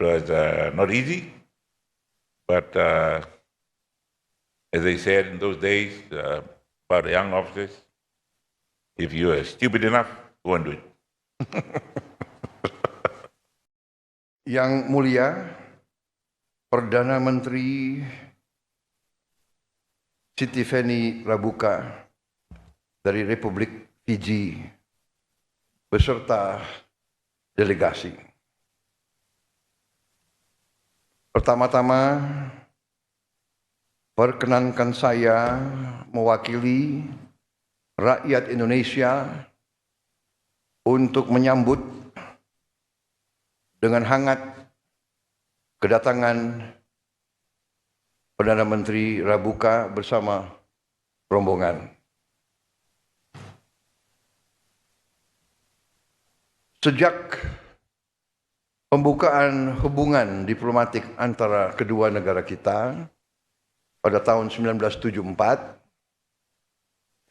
was not easy, but as they said in those days about young officers, if you are stupid enough, go and do it. Yang mulia Perdana Menteri Sitiveni Ligamamada Rabuka dari Republik Fiji beserta delegasi. Pertama-tama, perkenankan saya mewakili rakyat Indonesia untuk menyambut dengan hangat kedatangan Perdana Menteri Rabuka bersama rombongan. Sejak pembukaan hubungan diplomatik antara kedua negara kita pada tahun 1974,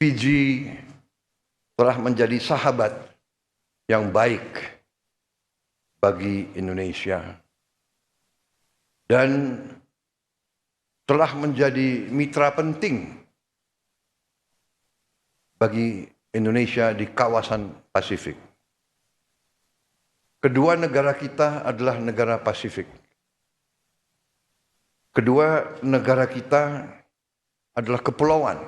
Fiji telah menjadi sahabat yang baik bagi Indonesia dan telah menjadi mitra penting bagi Indonesia di kawasan Pasifik. Kedua negara kita adalah negara Pasifik. Kedua negara kita adalah kepulauan.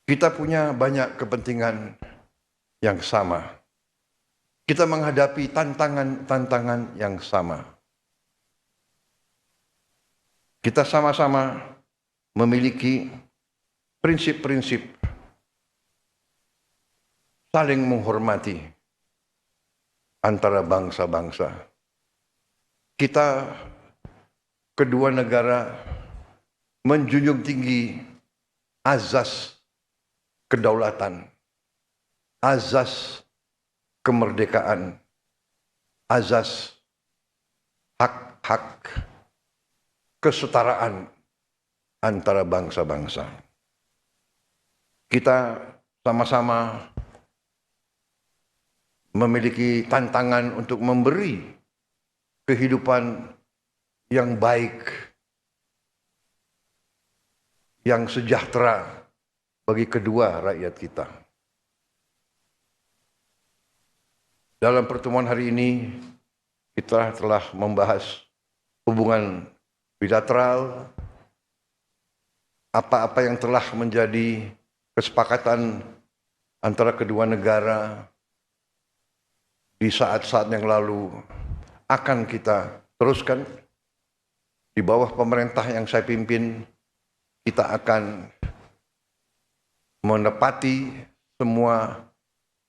Kita punya banyak kepentingan yang sama. Kita menghadapi tantangan-tantangan yang sama. Kita sama-sama memiliki prinsip-prinsip saling menghormati antara bangsa-bangsa. Kita kedua negara menjunjung tinggi azas kedaulatan, azas kemerdekaan, azas hak-hak kesetaraan antara bangsa-bangsa. Kita sama-sama memiliki tantangan untuk memberi kehidupan yang baik, yang sejahtera bagi kedua rakyat kita. Dalam pertemuan hari ini, kita telah membahas hubungan bilateral, apa-apa yang telah menjadi kesepakatan antara kedua negara di saat-saat yang lalu akan kita teruskan. Di bawah pemerintah yang saya pimpin, kita akan menepati semua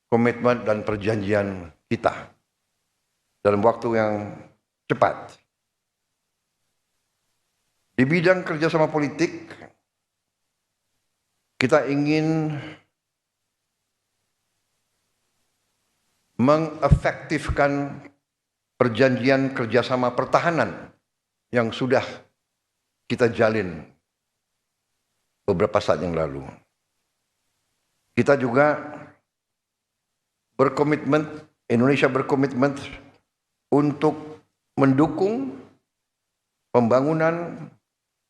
komitmen dan perjanjian kita dalam waktu yang cepat. Di bidang kerjasama politik, kita ingin mengefektifkan perjanjian kerjasama pertahanan yang sudah kita jalin beberapa saat yang lalu. Kita juga berkomitmen, Indonesia berkomitmen untuk mendukung pembangunan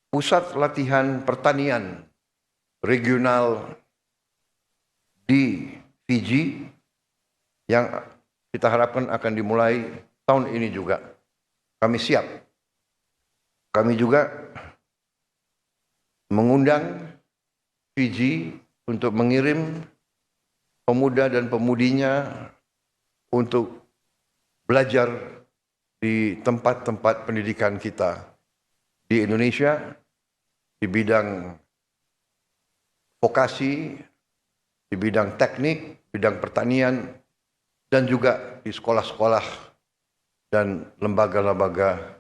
pusat latihan pertanian regional di Fiji yang kita harapkan akan dimulai tahun ini juga. Kami siap. Kami juga mengundang Fiji untuk mengirim pemuda dan pemudinya untuk belajar di tempat-tempat pendidikan kita di Indonesia, di bidang vokasi, di bidang teknik, bidang pertanian, dan juga di sekolah-sekolah dan lembaga-lembaga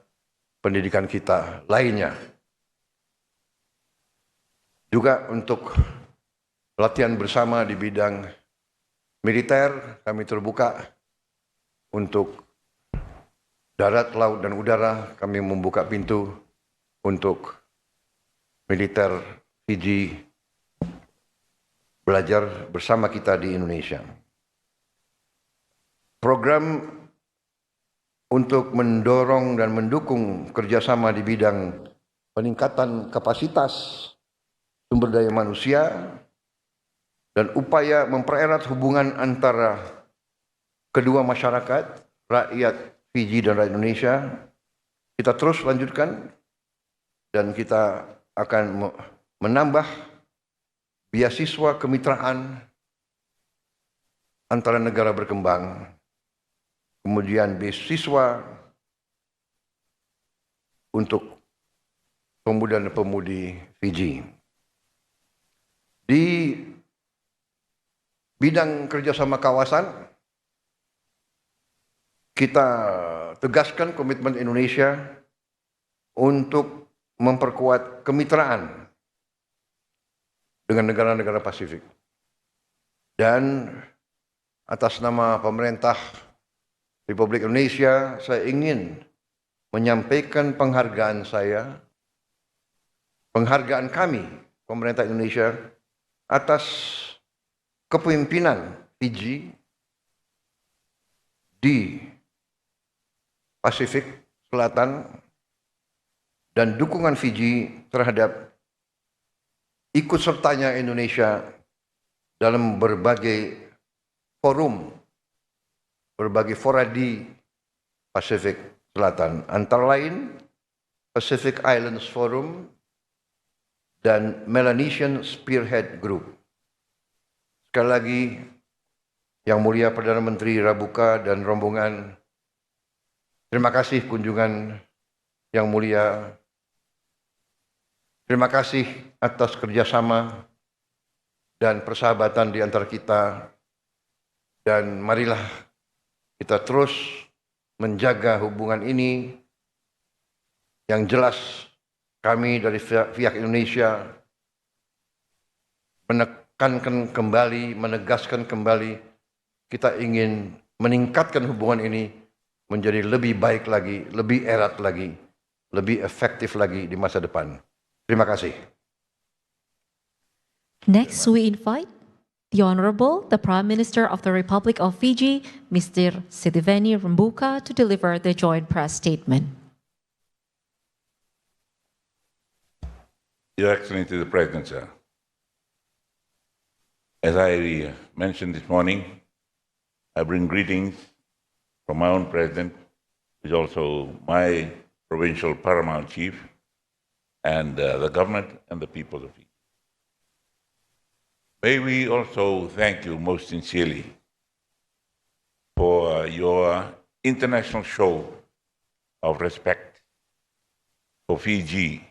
pendidikan kita lainnya. Juga untuk latihan bersama di bidang militer, kami terbuka untuk darat, laut, dan udara. Kami membuka pintu untuk militer Fiji belajar bersama kita di Indonesia. Program untuk mendorong dan mendukung kerjasama di bidang peningkatan kapasitas sumber daya manusia dan upaya mempererat hubungan antara kedua masyarakat, rakyat Fiji dan rakyat Indonesia, kita terus lanjutkan dan kita akan menambah beasiswa kemitraan antara negara berkembang, kemudian beasiswa untuk pemuda dan pemudi Fiji. Di bidang kerjasama kawasan, kita tegaskan komitmen Indonesia untuk memperkuat kemitraan dengan negara-negara Pasifik. Dan atas nama pemerintah Republik Indonesia, saya ingin menyampaikan penghargaan kami, pemerintah Indonesia, atas kepemimpinan Fiji di Pasifik Selatan dan dukungan Fiji terhadap ikut sertanya Indonesia dalam berbagai forum, berbagai fora di Pasifik Selatan, antara lain Pacific Islands Forum dan Melanesian Spearhead Group. Sekali lagi, Yang Mulia Perdana Menteri Rabuka dan rombongan, terima kasih kunjungan Yang Mulia. Terima kasih atas kerjasama dan persahabatan di antara kita. Dan marilah kita terus menjaga hubungan ini. Yang jelas kami dari pihak Indonesia menekankan kembali, menegaskan kembali, kita ingin meningkatkan hubungan ini menjadi lebih baik lagi, lebih erat lagi, lebih efektif lagi di masa depan. Terima kasih. Next, we invite the Honorable, the Prime Minister of the Republic of Fiji, Mr. Sitiveni Ligamamada Rabuka, to deliver the joint press statement. Your Excellency the President, sir, as I mentioned this morning, I bring greetings from my own President, who is also my provincial paramount chief, and the government and the people of Fiji. May we also thank you most sincerely for your international show of respect for Fiji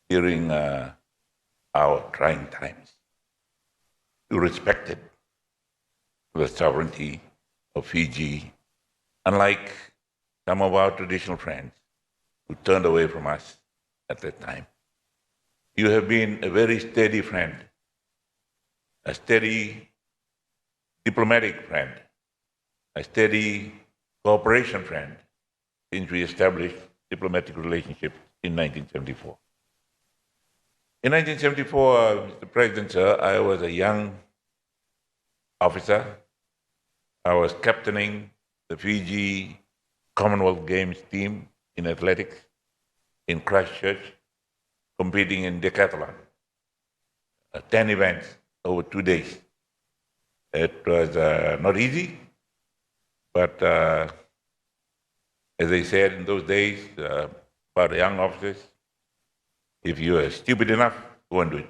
during our trying times. You respected the sovereignty of Fiji, unlike some of our traditional friends who turned away from us at that time. You have been a very steady friend, a steady diplomatic friend, a steady cooperation friend since we established diplomatic relationships in 1974. In 1974, Mr. President, sir, I was a young officer. I was captaining the Fiji Commonwealth Games team in athletics in Christchurch, competing in decathlon, 10 events over 2 days. It was not easy, but as they said in those days about young officers, if you are stupid enough, go and do it.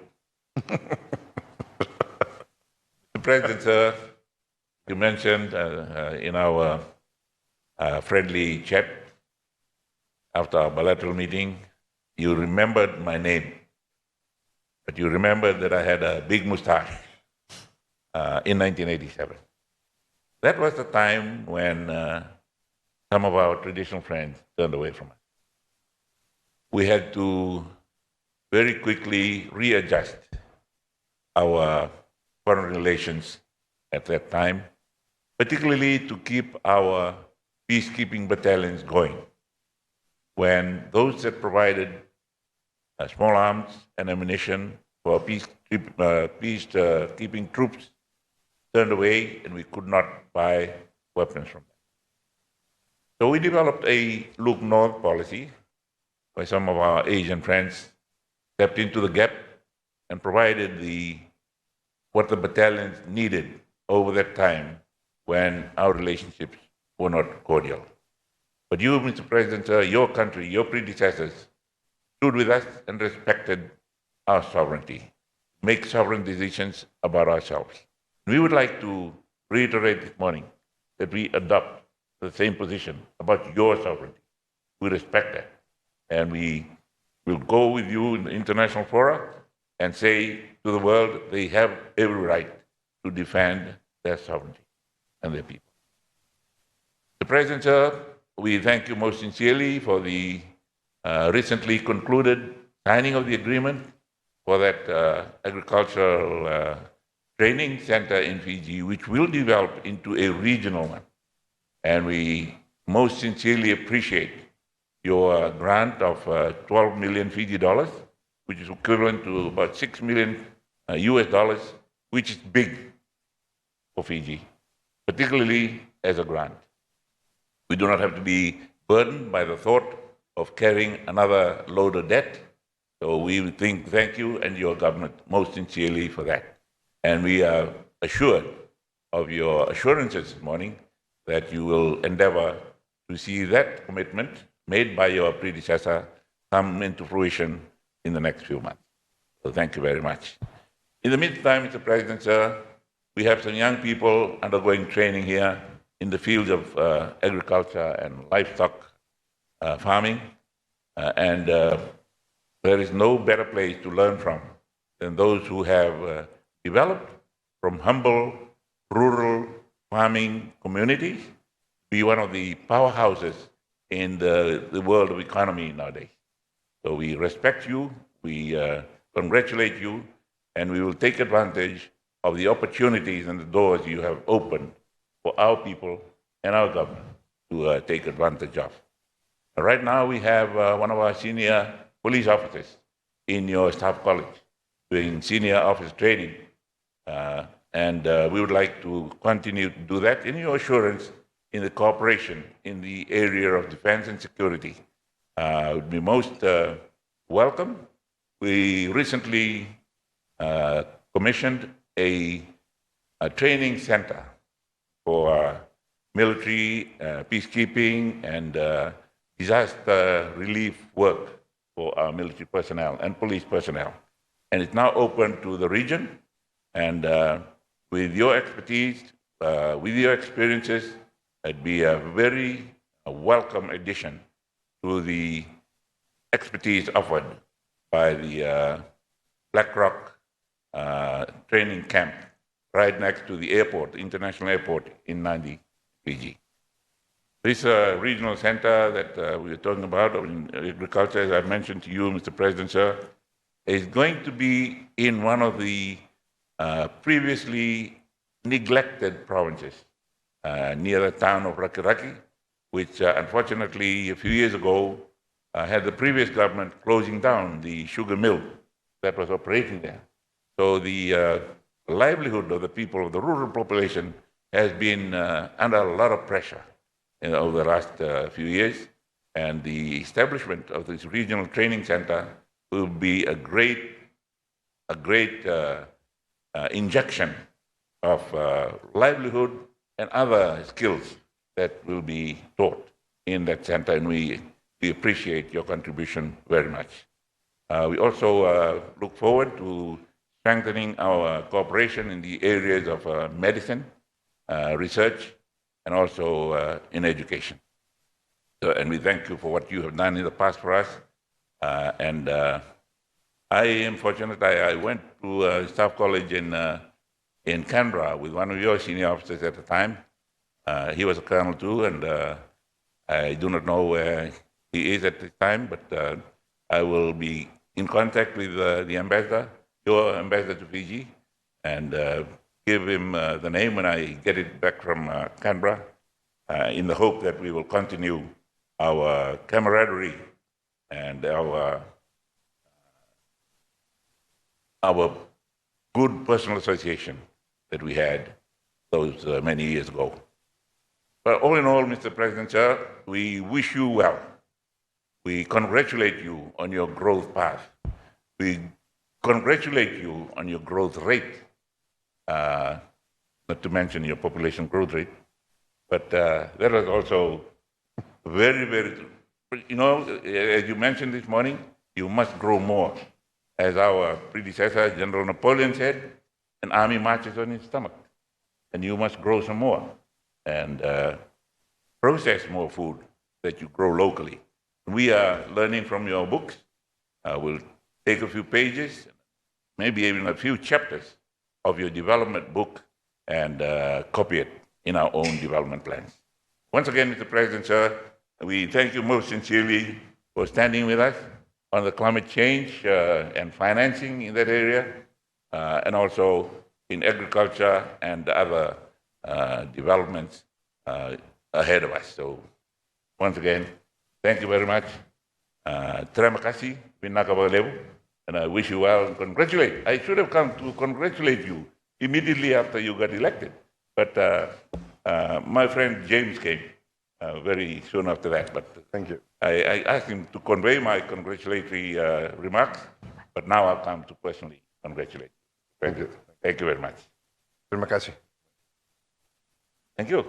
The President, sir, you mentioned in our friendly chat after our bilateral meeting, you remembered my name, but you remembered that I had a big mustache in 1987. That was the time when some of our traditional friends turned away from us. We had to very quickly readjust our foreign relations at that time, particularly to keep our peacekeeping battalions going. When those that provided small arms and ammunition for peacekeeping troops turned away, and we could not buy weapons from them. So we developed a look north policy where some of our Asian friends stepped into the gap and provided what the battalions needed over that time when our relationships were not cordial. But you, Mr. President, your country, your predecessors stood with us and respected our sovereignty, make sovereign decisions about ourselves. We would like to reiterate this morning that we adopt the same position about your sovereignty. We respect that. And we will go with you in the international fora and say to the world they have every right to defend their sovereignty and their people. Mr. President, sir, we thank you most sincerely for the recently concluded signing of the agreement for that agricultural training center in Fiji, which will develop into a regional one. And we most sincerely appreciate your grant of 12 million Fiji dollars, which is equivalent to about 6 million US dollars, which is big for Fiji, particularly as a grant. We do not have to be burdened by the thought of carrying another load of debt. So we thank you and your government most sincerely for that. And we are assured of your assurances this morning that you will endeavor to see that commitment made by your predecessor come into fruition in the next few months. So thank you very much. In the meantime, Mr. President, sir, we have some young people undergoing training here in the fields of agriculture and livestock farming. And there is no better place to learn from than those who have developed from humble rural farming communities to be one of the powerhouses in the world of economy nowadays. So we respect you, we congratulate you, and we will take advantage of the opportunities and the doors you have opened for our people and our government to take advantage of. Right now we have one of our senior police officers in your staff college doing senior officer training. And we would like to continue to do that in your assurance in the cooperation in the area of defense and security. Would be most welcome. We recently commissioned a training center for military, peacekeeping, and disaster relief work for our military personnel and police personnel. And it's now open to the region. And with your expertise, with your experiences, it'd be a very welcome addition to the expertise offered by the Black Rock training camp right next to the airport, international airport in Nadi, Fiji. This regional center that we are talking about in agriculture, as I mentioned to you, Mr. President, sir, is going to be in one of the previously neglected provinces near the town of Rakiraki, which unfortunately a few years ago had the previous government closing down the sugar mill that was operating there. So the livelihood of the people, of the rural population, has been under a lot of pressure over the last few years. And the establishment of this regional training center will be a great injection of livelihood and other skills that will be taught in that center, and we appreciate your contribution very much. We also look forward to strengthening our cooperation in the areas of medicine, research, and also in education. So, and we thank you for what you have done in the past for us. I am fortunate. I went to staff college in Canberra with one of your senior officers at the time. He was a colonel too, and I do not know where he is at the time, but I will be in contact with the ambassador, your ambassador to Fiji, and give him the name when I get it back from Canberra, in the hope that we will continue our camaraderie and our good personal association that we had those many years ago. But all in all, Mr. President, sir, we wish you well. We congratulate you on your growth path. We congratulate you on your growth rate, not to mention your population growth rate. But that was also very, very, you know, as you mentioned this morning, you must grow more. As our predecessor, General Napoleon, said, an army marches on its stomach. And you must grow some more and process more food that you grow locally. We are learning from your books. We'll take a few pages, maybe even a few chapters of your development book and copy it in our own development plans. Once again, Mr. President, sir, we thank you most sincerely for standing with us on the climate change and financing in that area, and also in agriculture and other developments ahead of us. So once again, thank you very much. Terima kasih, and I wish you well and congratulate. I should have come to congratulate you immediately after you got elected, but my friend James came very soon after that. But Thank you. I asked him to convey my congratulatory remarks, but now I'll come to personally congratulate. Thank you. Thank you very much. Terima kasih. Thank you.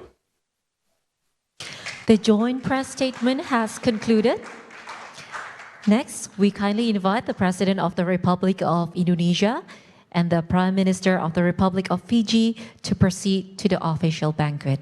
The joint press statement has concluded. Next, we kindly invite the President of the Republic of Indonesia and the Prime Minister of the Republic of Fiji to proceed to the official banquet.